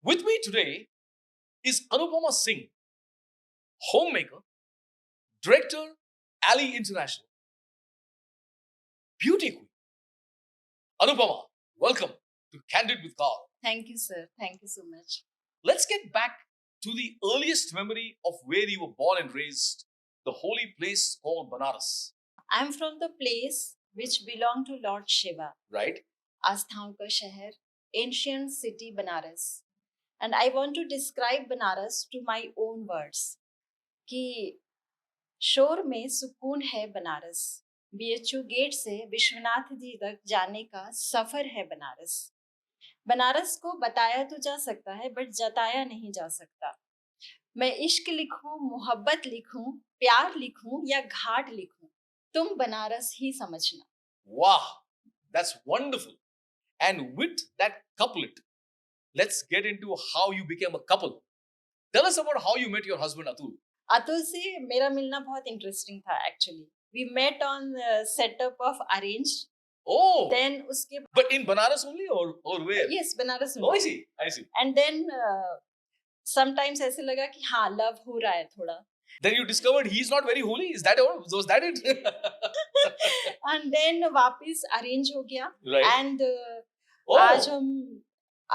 With me today is Anupama Singh, homemaker, director, Ali International, beauty queen. Anupama, welcome to Candid with Carl. Thank you, sir. Thank you so much. Let's get back to the earliest memory of where you were born and raised, the holy place called Banaras, I'm from the place which belong to Lord Shiva, right? आस्थाओं का शहर, ancient city Banaras. And I want to describe Banaras to my own words. कि शोर में सुकून है Banaras, BHU gate से विश्वनाथ जी तक जाने का सफर है बनारस. बनारस को बताया तो जा सकता है बट जताया नहीं जा सकता. मैं इश्क लिखूं, मोहब्बत लिखूं, प्यार लिखूं या घाट लिखूं, तुम बनारस ही समझना. Wow, that's wonderful. And with that couplet, let's get into how you became a couple. Tell us about how you met your husband Atul. Atul से मेरा मिलना बहुत इंटरेस्टिंग था actually. We met on setup of arranged. Oh, then उसके but in Banaras only or where? Yes Banaras Oh, I see, I see. And then sometimes ऐसे लगा कि हाँ लव हो रहा है थोड़ा. Then you discovered he's not very holy. Is that all? Was that it? And then वापस arrange हो गया. Right. एंड Oh, आज हम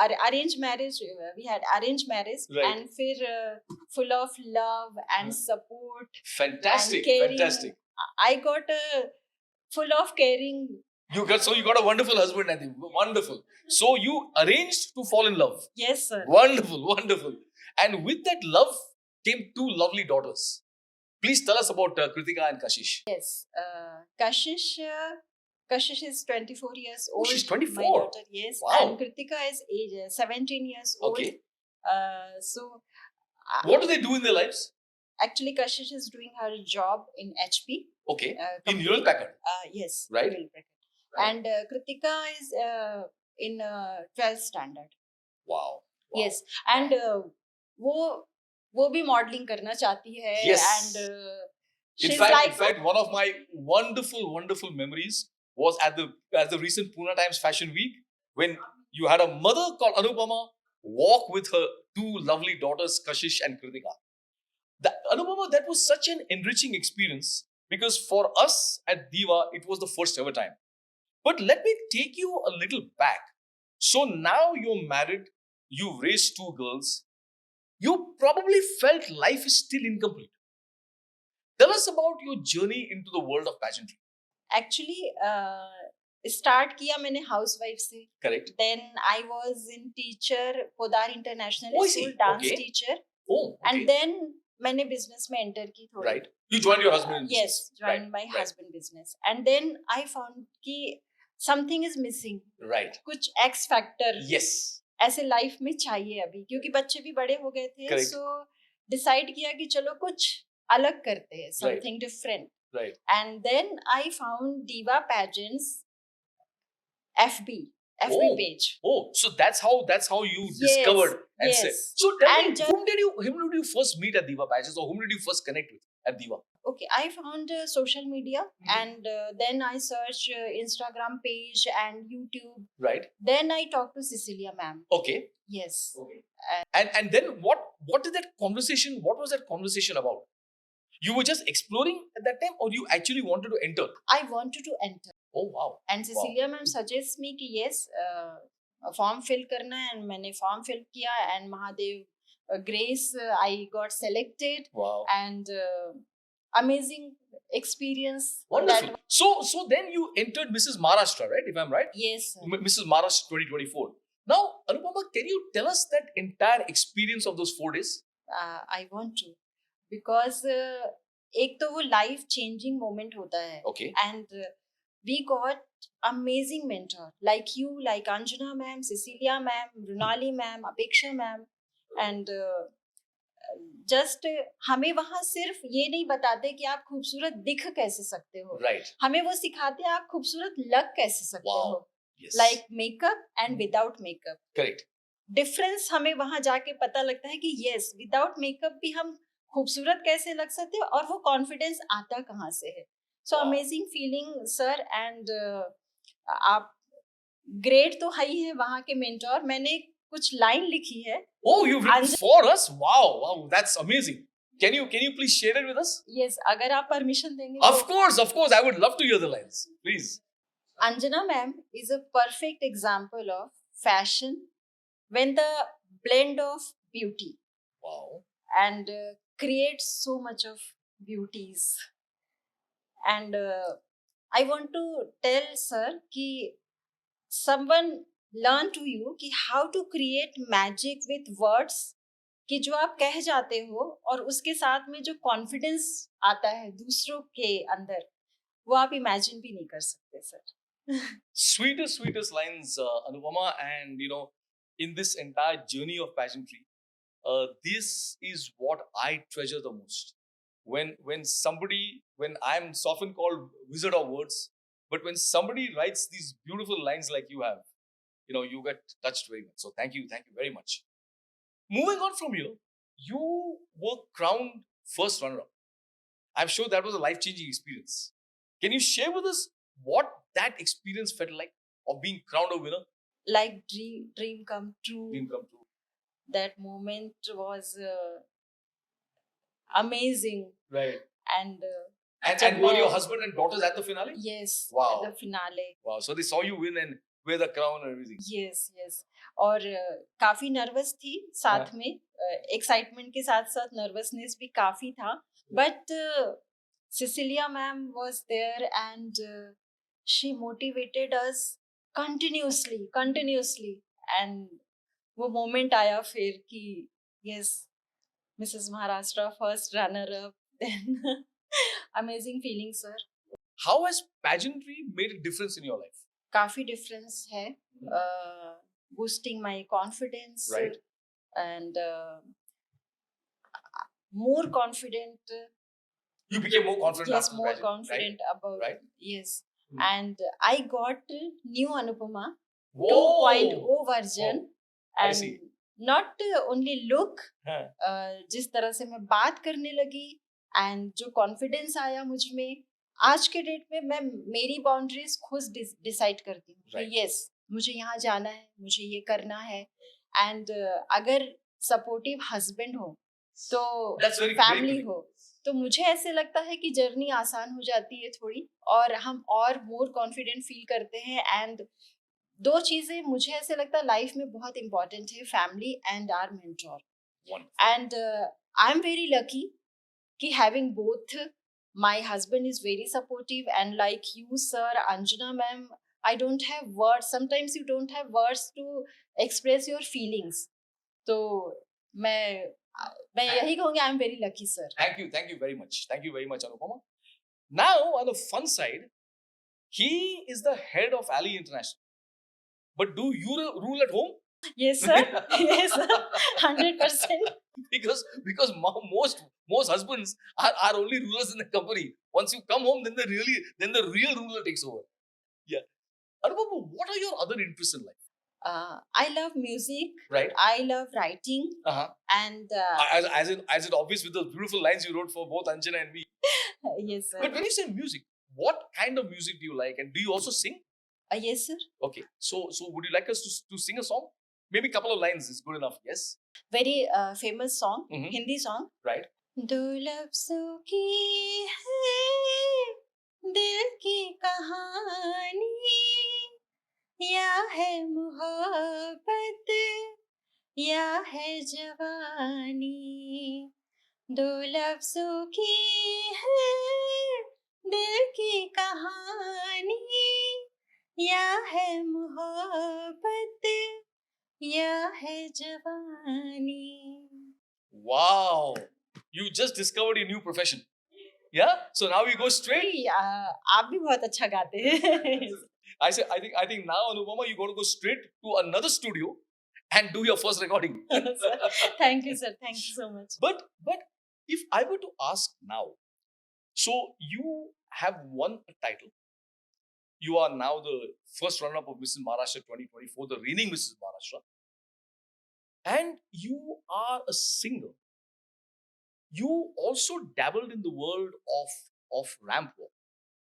arrange marriage, we had arrange marriage. Right. And फिर full of love and support. fantastic, and caring. fantastic. I got a full of caring. You got a wonderful husband, I think. Wonderful. So you arranged to fall in love. Yes, sir. Wonderful, wonderful. And with that love came two lovely daughters. Please tell us about Kritika and Kashish. Yes. Kashish is 24 years old. Oh, she's 24. My daughter, yes. Wow. And Kritika is 17 years old. Okay. So. What do they do in their lives? Actually, Kashish is doing her job in HP. Okay. In company. Hewlett Packard. Yes. Right. Hewlett Packard. Right. And Kritika is in 12th standard. Wow. Yes. And वो भी modeling करना चाहती है. Yes. And In she's fact, one of my wonderful memories was at the recent Pune Times Fashion Week when you had a mother called Anupama walk with her two lovely daughters, Kashish and Kritika. Anupama, that was such an enriching experience because for us at Diva, it was the first ever time. But let me take you a little back. So now you're married, you've raised two girls, you probably felt life is still incomplete. Tell us about your journey into the world of pageantry. Actually, start किया मैंने housewife से. Correct. Then I was in teacher, Podar International School, dance teacher. Oh, okay. And then मैंने business में enter की थोड़ी. Right. You joined your husband in Yes, business. joined my husband business. And then I found कि something is missing. Right. कुछ X factor. Yes. ऐसे life में चाहिए अभी, क्योंकि बच्चे भी बड़े हो गए थे. Correct. So डिसाइड किया कि चलो कुछ अलग करते हैं, something different. Right. And then I found Diva Pageants FB page. Oh, so that's how you discovered and yes. said. So tell me, And whom did you first meet at Diva Pageants, or whom did you first connect with at Diva? Okay, I found social media, and then I searched Instagram page and YouTube. Right. Then I talked to Cecilia ma'am. Okay. Yes. Okay. And then what did that conversation? What was that conversation about? You were just exploring at that time, or you actually wanted to enter? I wanted to enter. Oh wow. And Cecilia ma'am suggests me कि yes, form fill करना है, and मैंने form fill किया, and Mahadev Grace I got selected. Wow. And amazing experience. Wonderful. So then you entered Mrs. Maharashtra, right? If I'm right? Yes, sir. Mrs. Maharashtra 2024. Now, Anupama, can you tell us that entire experience of those 4 days? I want to, because एक तो वो life changing moment होता है. Okay. And we got amazing mentor like you, like Anjana ma'am, Cecilia ma'am, Runali ma'am, Apeksha ma'am, and just हमें वहाँ सिर्फ ये नहीं बताते कि आप खूबसूरत दिख कैसे सकते हो. Right. हमें वो सिखाते हैं आप खूबसूरत लग कैसे सकते हो. Yes. Like makeup and without makeup. Correct. Difference हमें वहाँ जाके पता लगता है कि यस, विदाउट मेकअप भी हम खूबसूरत कैसे लग सकते हैं, और वो कॉन्फिडेंस आता कहाँ से है. So amazing feeling sir. And आप ग्रेट तो है ही है वहाँ के मेंटोर. मैंने कुछ लाइन लिखी है. Oh, you've written Anjana, for us? Wow, that's amazing. Can you please share it with us? yes, अगर आप परमिशन देंगे Of तो. course. I would love to hear the lines. Please. Anjana ma'am is a perfect example of fashion when the blend of beauty Wow. and creates so much of beauties. And I want to tell sir कि someone learn to you कि how to create magic with words, कि जो आप कह जाते हो और उसके साथ में जो कॉन्फिडेंस आता है दूसरों के अंदर, वो आप इमेजिन भी नहीं कर सकते sir. Sweetest lines, Anupama. And in this entire journey of pageantry, this is what I treasure the most. When I'm often called wizard of words, but when somebody writes these beautiful lines like you have, you get touched very much. So thank you very much. Moving on from here, you were crowned first runner-up. I'm sure that was a life-changing experience. Can you share with us what that experience felt like of being crowned a winner? Like dream come true. Dream come true. That moment was amazing. Right. And And were your husband and daughters at the finale? yes. Wow. At the finale. Wow. So they saw you win and wear the crown and everything. Yes. और काफी nervous थी साथ में, excitement के साथ साथ nervousness भी काफी था, but Cecilia ma'am was there and she motivated us continuously and वो मोमेंट आया फिर कि yes, Mrs. Maharashtra first runner up, then amazing feeling sir. How has pageantry made a difference in your life? काफी difference है, boosting my confidence. Right. And more confident. You became more confident. Yes, after more pageant, confident right? about. Right. Yes. Hmm. And I got new Anupama Whoa! 2.0 version. I And see. not only look, Huh. जिस तरह से मैं बात करने लगी and जो confidence आया मुझ में, आज के डेट में मैं मेरी बाउंड्रीज खुद डिसाइड करती हूँ Right. कि यस मुझे यहाँ जाना है, मुझे ये करना है. एंड अगर सपोर्टिव हस्बैंड हो तो That's very फैमिली great. हो तो मुझे ऐसे लगता है कि जर्नी आसान हो जाती है थोड़ी, और हम और मोर कॉन्फिडेंट फील करते हैं. एंड दो चीजें मुझे ऐसे लगता है लाइफ में बहुत इंपॉर्टेंट है, family and our mentor. Wonderful. And I'm very lucky ki having both. My husband is very supportive, and like you sir, Anjana ma'am, I don't have words. Sometimes you don't have words to express your feelings. So मैं यही कहूँगी I'm very lucky sir. Thank you very much. Thank you very much, Anupama. Now, on the fun side, he is the head of Ali International. But do you rule at home? Yes sir. Yes sir. 100%. Because most husbands are only rulers in the company. Once you come home, then the real ruler takes over. Yeah. Anupama, what are your other interests in life? I love music. Right. I love writing. Uh-huh. And As it obvious with those beautiful lines you wrote for both Anjana and me. yes sir. But when you say music, what kind of music do you like, and do you also sing? Yes sir. Okay, so would you like us to sing a song? Maybe a couple of lines is good enough. Yes. Very famous song, Mhm. Hindi song. Right. दो लफ्जों की है दिल की कहानी, या है मोहब्बत या है जवानी. दो लफ्जों की है दिल की कहानी, या है मोहब्बत या है जवानी. Wow, you just discovered a new profession. Yeah. So now we go straight. आप भी बहुत अच्छा गाते हैं. I think now, Anupama, you got to go straight to another studio and do your first recording. Thank you, sir. Thank you so much. But if I were to ask now, so you have won a title. You are now the first runner-up of Mrs. Maharashtra 2024, the reigning Mrs. Maharashtra. And you are a singer. You also dabbled in the world of ramp walk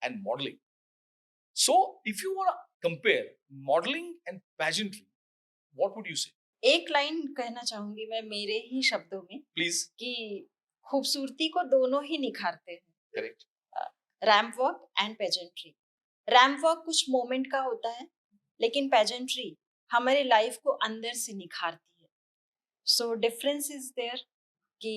and modeling. So if you want to compare modeling and pageantry, what would you say? एक line कहना चाहूंगी मैं मेरे ही शब्दों में Please. कि खूबसूरती को दोनों ही निखारते हैं, Correct. Ramp walk and pageantry. Ramp walk कुछ मोमेंट का होता है, लेकिन पेजेंट्री हमारे लाइफ को अंदर से निखारती है। सो डिफरेंस इज देयर कि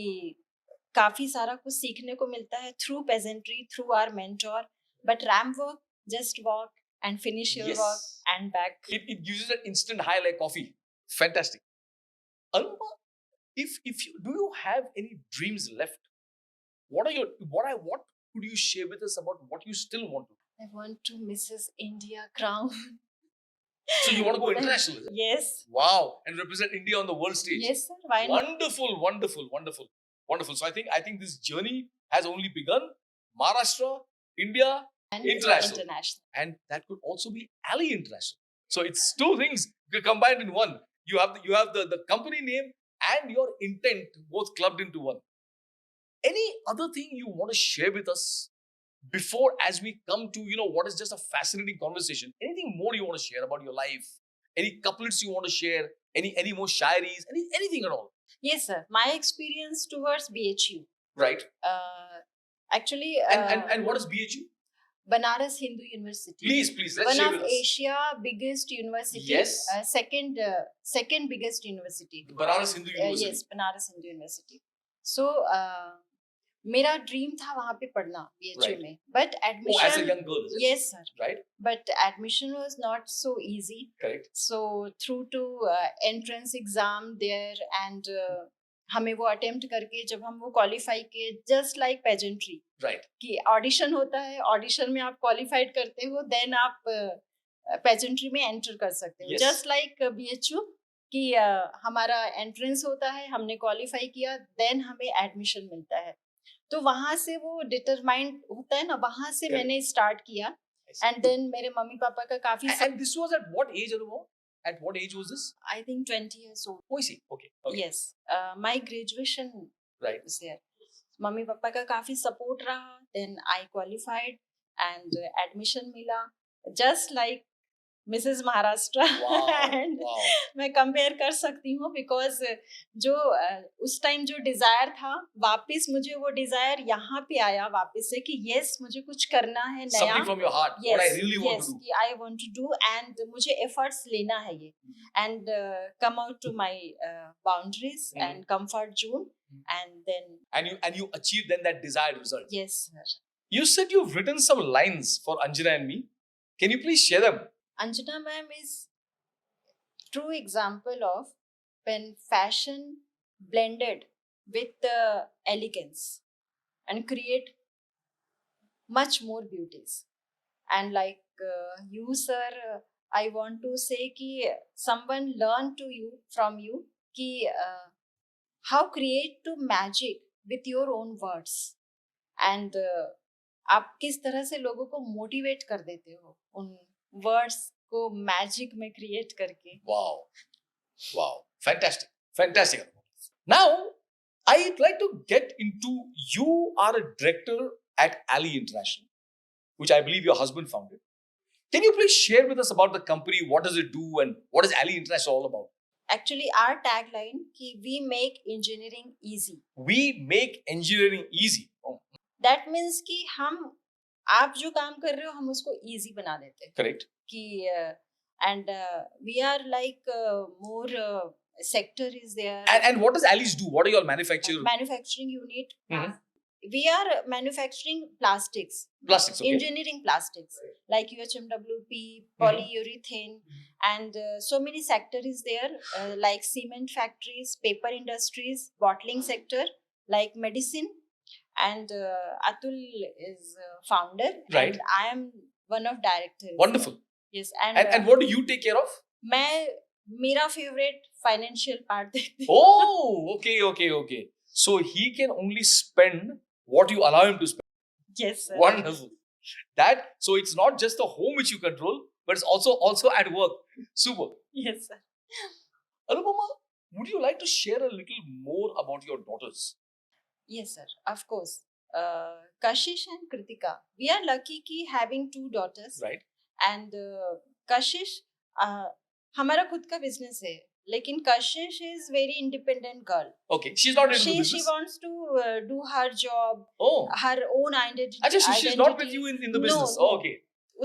काफी सारा कुछ सीखने को मिलता है through pageantry, through our mentor, but ramp walk just walk and finish your Yes. work and back. It gives you that instant high like coffee. Fantastic. Anupama, if you do you have any dreams left? What could you share with us about what you still want to? I want to Mrs. India crown. So you want to go international? Is it? Yes. Wow, and represent India on the world stage. Yes, sir. Why not? Wonderful, wonderful, wonderful, wonderful. So I think this journey has only begun. Maharashtra, India, And international. And that could also be Ali International. So it's two things combined in one. You have the company name and your intent both clubbed into one. Any other thing you want to share with us before, as we come to what is just a fascinating conversation? Anything more you want to share about your life? Any couplets you want to share? Any more shairis? Anything at all? Yes, sir. My experience towards BHU. Right. Actually. And what is BHU? Banaras Hindu University. Please, let's one share of with us. Asia biggest university. Yes. Second biggest university. Banaras Hindu University. Yes, Banaras Hindu University. So मेरा dream था वहाँ पे पढ़ना BHU Right. में, but admission. Oh, as a young girl. Is it? Yes, sir. Right. But admission was not so easy. Correct. So through to entrance exam there and हमें वो attempt करके जब हम वो क्वालिफाई किए, जस्ट लाइक पेजेंट्री, राइट, कि audition होता है, ऑडिशन में आप क्वालिफाइड करते हो, देन आप पेजेंट्री में एंटर कर सकते हो, जस्ट लाइक BHU कि हमारा एंट्रेंस होता है, हमने क्वालिफाई किया, देन हमें एडमिशन मिलता है। तो वहां से वो डिटरमाइंड होता है ना, वहां से मैंने स्टार्ट किया एंड देन मेरे मम्मी पापा का काफी। And this was at what age, Anupama? At what age was this? I think 20 years old. Oh, I see. Okay. Yes. My graduation was there. Mummy papa का काफी support रहा, then I qualified and admission मिला, just like Mrs. Maharashtra. And मैं compare कर सकती हूँ because जो उस टाइम जो डिजायर था, वापस मुझे वो डिजायर यहाँ पे आया वापस से कि यस मुझे कुछ करना है नया, something from your heart, what I really want to do, कि I want to do and मुझे efforts लेना है ये and come out to my boundaries and comfort zone and then and you achieved then that desired result. Yes, sir. You said you've written some lines for Anjana and me. Can you please share them? Anjana ma'am is true example of when fashion blended with elegance and create much more beauties. And like you, sir, I want to say कि someone learn to you from you कि how create to magic with your own words and आप किस तरह से लोगों को motivate कर देते हो उन वर्ड्स को मैजिक में क्रिएट करके। Wow, fantastic. Now I'd like to get into, you are a director at Ali International, which I believe your husband founded. Can you please share with us about the company? What does it do and what is Ali International all about? Actually our tagline कि we make engineering easy. We make engineering easy. That means कि हम आप जो काम कर रहे हो हम उसको easy बना देते हैं। Correct. कि and we are like more sector is there. And what does Ali's do? What are your manufacturing unit? We are manufacturing plastics, okay. Engineering plastics, like UHMWP, polyurethane, and so many sector is there, like cement factories, paper industries, bottling sector, like medicine. And Atul is founder, right. and I am one of directors. Wonderful. Yes, and what do you take care of? मेरा favorite financial part देखती हूँ. Oh, okay. So he can only spend what you allow him to spend. Yes, sir. Wonderful. So it's not just the home which you control, but it's also at work. Super. Yes, sir. Anupama, would you like to share a little more about your daughters? Yes, sir. Of course. Kashish and Kritika. We are lucky ki having 2 daughters. Right. And Kashish, हमारा खुद का business है, लेकिन कशिश is very independent girl. Okay, she's not into the She business. wants to do her job, Oh, her own identity. अच्छा, so she's not with you in the No, business. no. Oh, okay,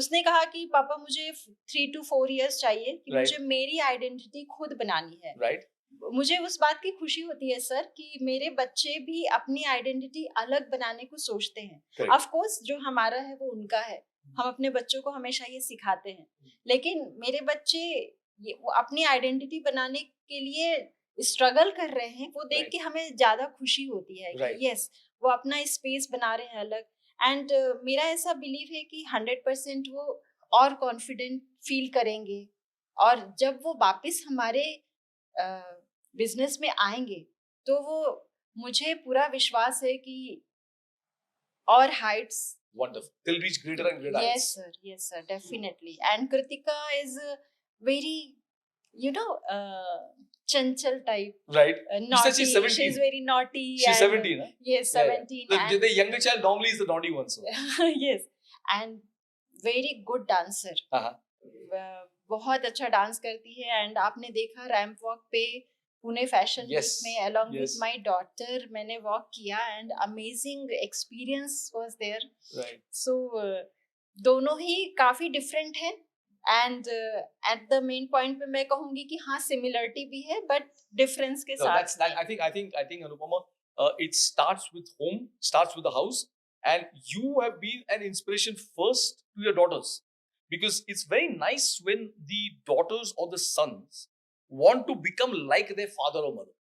उसने कहा कि पापा मुझे 3 to 4 years चाहिए कि Right. मुझे मेरी आइडेंटिटी खुद बनानी है. right. मुझे उस बात की खुशी होती है सर कि मेरे बच्चे भी अपनी आइडेंटिटी अलग बनाने को सोचते हैं. Correct. ऑफ कोर्स जो हमारा है वो उनका है. हम अपने बच्चों को हमेशा ये सिखाते हैं. लेकिन मेरे बच्चे वो अपनी आइडेंटिटी बनाने के लिए स्ट्रगल कर रहे हैं. वो देख Right. के हमें ज्यादा खुशी होती है Right. कि यस वो अपना स्पेस बना रहे हैं अलग. एंड मेरा ऐसा बिलीव है कि 100% वो और कॉन्फिडेंट फील करेंगे. और जब वो वापस हमारे बिजनेस में आएंगे तो वो मुझे पूरा विश्वास है कि और Heights. Wonderful. They'll reach greater and greater heights. Yes sir, definitely. And Kritika is very, chanchal type. Right. You said Naughty. she's 17. She's very naughty. She's and- 17, huh? Yes, Yeah, yeah. 17. The younger child normally is the naughty one. So. Yes, and very good dancer. Uh-huh. बहुत अच्छा dance करती है. And आपने देखा ramp walk पे Pune fashion week Yes, में along yes. With my daughter मैंने walk किया and amazing experience was there. Right. So दोनों ही काफी डिफरेंट हैं. And at the main point पे मैं कहूंगी कि हाँ सिमिलरिटी भी है बट डिफरेंस के No, साथ. that's that. I think Anupama. It starts with home, starts with the house, and you have been an inspiration first to your daughters, because it's very nice when the daughters or the sons want to become like their father or mother,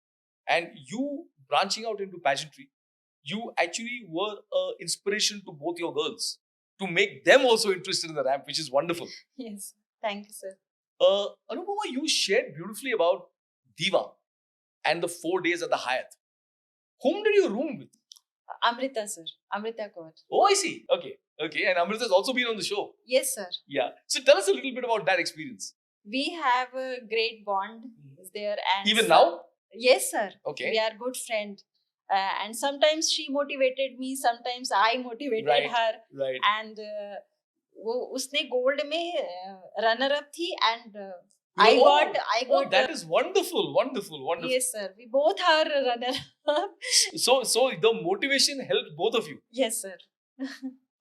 and you branching out into pageantry, you actually were an inspiration to both your girls to make them also interested in the ramp, which is wonderful. Yes, thank you sir. Anupama, you shared beautifully about Diva and the 4 days at the Hyatt. Whom did you room with? Amrita sir, Amrita Kaur. Oh, I see. Okay. And Amrita has also been on the show. Yes sir. Yeah. So tell us a little bit about that experience. We have a great bond is there. And Even now? Yes sir. Okay. We are good friend. And sometimes she motivated me, sometimes I motivated Right. her. Right. And वो उसने gold में runner up थी and Oh, I got that is wonderful. Yes sir, we both are runner up. So the motivation helped both of you. Yes sir.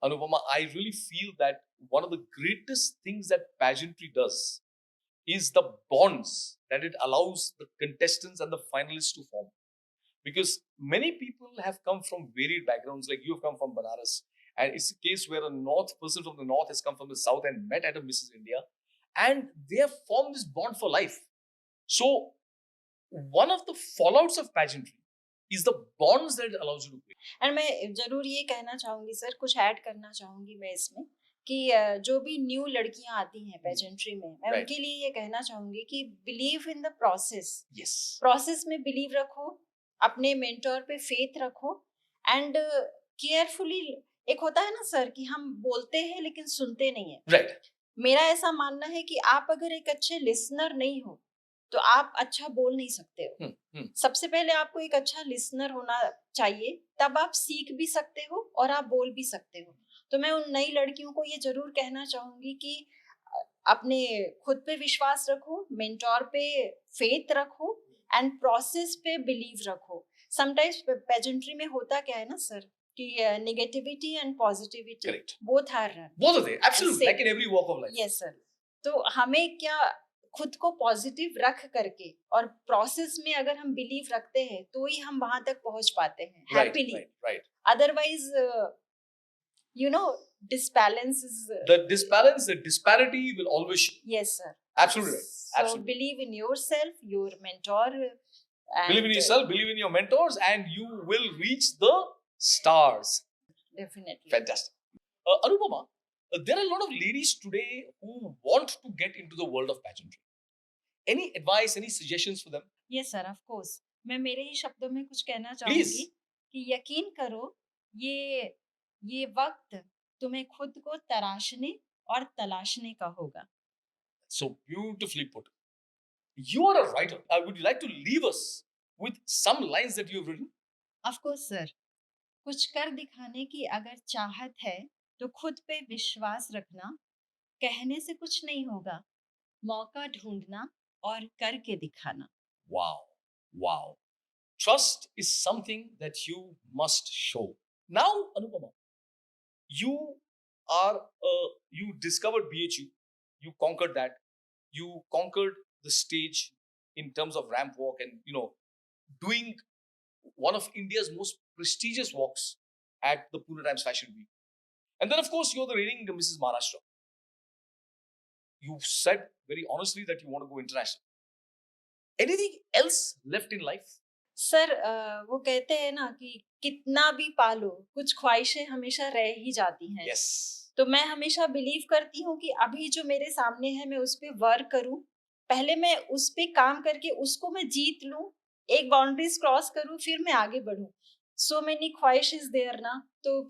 Anupama, I really feel that one of the greatest things that pageantry does is the bonds that it allows the contestants and the finalists to form. Because many people have come from varied backgrounds, like you have come from Banaras, and it's a case where a person from the north has come from the south and met at a Mrs. India, and they have formed this bond for life. So one of the fallouts of pageantry is the bonds that it allows you to create. And मैं जरूर ये कहना चाहूंगी sir, कुछ add करना चाहूंगी मैं इसमें कि जो भी न्यू लड़कियां आती हैं पेजेंट्री में, मैं Right. उनके लिए ये कहना चाहूंगी कि believe in the process. Yes. Process में बिलीव रखो, अपने मेंटोर पे फेथ रखो एंड केयरफुली. एक होता है ना सर कि हम बोलते हैं लेकिन सुनते नहीं है. Right. मेरा ऐसा मानना है कि आप अगर एक अच्छे लिसनर नहीं हो तो आप अच्छा बोल नहीं सकते हो. सबसे पहले आपको एक अच्छा लिसनर होना चाहिए, तब आप सीख भी सकते हो और आप बोल भी सकते हो. तो मैं उन नई लड़कियों को ये जरूर कहना चाहूंगी कि अपने खुद पे विश्वास रखो, मेंटोर पे फेथ रखो एंड प्रोसेस पे बिलीव रखो. समटाइम्स पेजेंट्री में होता क्या है ना सर कि negativity and positivity Correct. Both are. Both of them. Absolutely. Same. Like in every walk of life. Yes sir. तो हमें क्या खुद को पॉजिटिव रख करके और प्रोसेस में अगर हम बिलीव रखते हैं तो ही हम वहां तक पहुंच पाते हैं Right. Happily. Right. Otherwise disbalance is The disbalance, the disparity will always show. yes sir. Absolutely right. So Absolutely. believe in yourself, your mentor, and Believe in yourself, believe in your mentors, and you will reach the stars. definitely. Fantastic. Anupama, there are a lot of ladies today who want to get into the world of pageantry. Any advice, any suggestions for them? Yes sir, of course. मैं मेरे ही शब्दों में कुछ कहना Please. चाहूंगी कि यकीन करो ये वक्त तुम्हें खुद को तराशने और तलाशने का होगा. So beautifully put. You are a writer. Would you like to leave us with some lines that you have written? Of course sir. कुछ कर दिखाने की अगर चाहत है तो खुद पे विश्वास रखना. कहने से कुछ नहीं होगा, मौका ढूंढना और करके दिखाना. Wow. Wow. Trust is something that you must show. Now, Anupama, you you discovered BHU, you conquered that, you conquered the stage in terms of ramp walk and doing one of India's most prestigious walks at the Pune Times Fashion Week. And then, of course, you're the reigning Mrs. Maharashtra. You said very honestly that you want to go international. Anything else left in life? Sir वो कहते हैं ना कि कितना भी पालो कुछ ख्वाहिशें हमेशा रह ही जाती हैं. Yes. तो मैं हमेशा बिलीव करती हूँ कि अभी जो मेरे सामने है मैं उस पे वर्क करूँ. पहले मैं उस पे काम करके उसको मैं जीत लूँ, एक बाउंड्रीज क्रॉस करूँ, फिर मैं आगे बढ़ूँ. सो मेनी ख्वाहिशें देयर ना, तो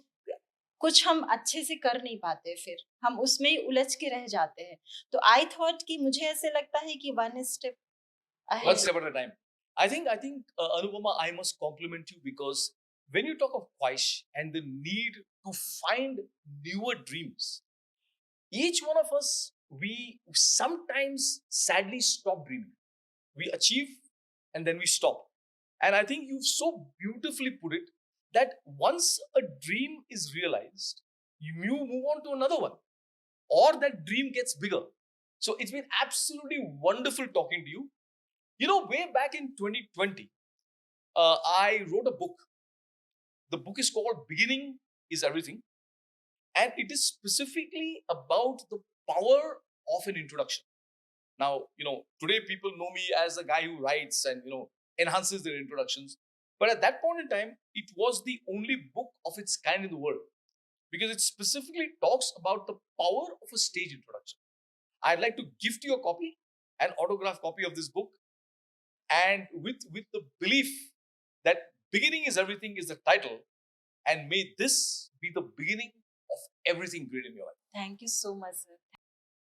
कुछ हम अच्छे से कर नहीं पाते, फिर हम उसमें ही उलझ के रह जाते हैं. तो आई थॉट कि मुझे ऐसे लगता है कि one step One step at a time. I think Anupama, I must compliment you because when you talk of Khwaish and the need to find newer dreams, each one of us, we sometimes sadly stop dreaming. We achieve and then we stop. And I think you've so beautifully put it that once a dream is realized, you move on to another one, or that dream gets bigger. So it's been absolutely wonderful talking to you. Way back in 2020, I wrote a book. The book is called Beginning is Everything. And it is specifically about the power of an introduction. Now, today people know me as a guy who writes and, enhances their introductions. But at that point in time, it was the only book of its kind in the world because it specifically talks about the power of a stage introduction. I'd like to gift you a copy, an autographed copy of this book. And with the belief that Beginning is Everything is the title, and may this be the beginning of everything great in your life. Thank you so much, sir.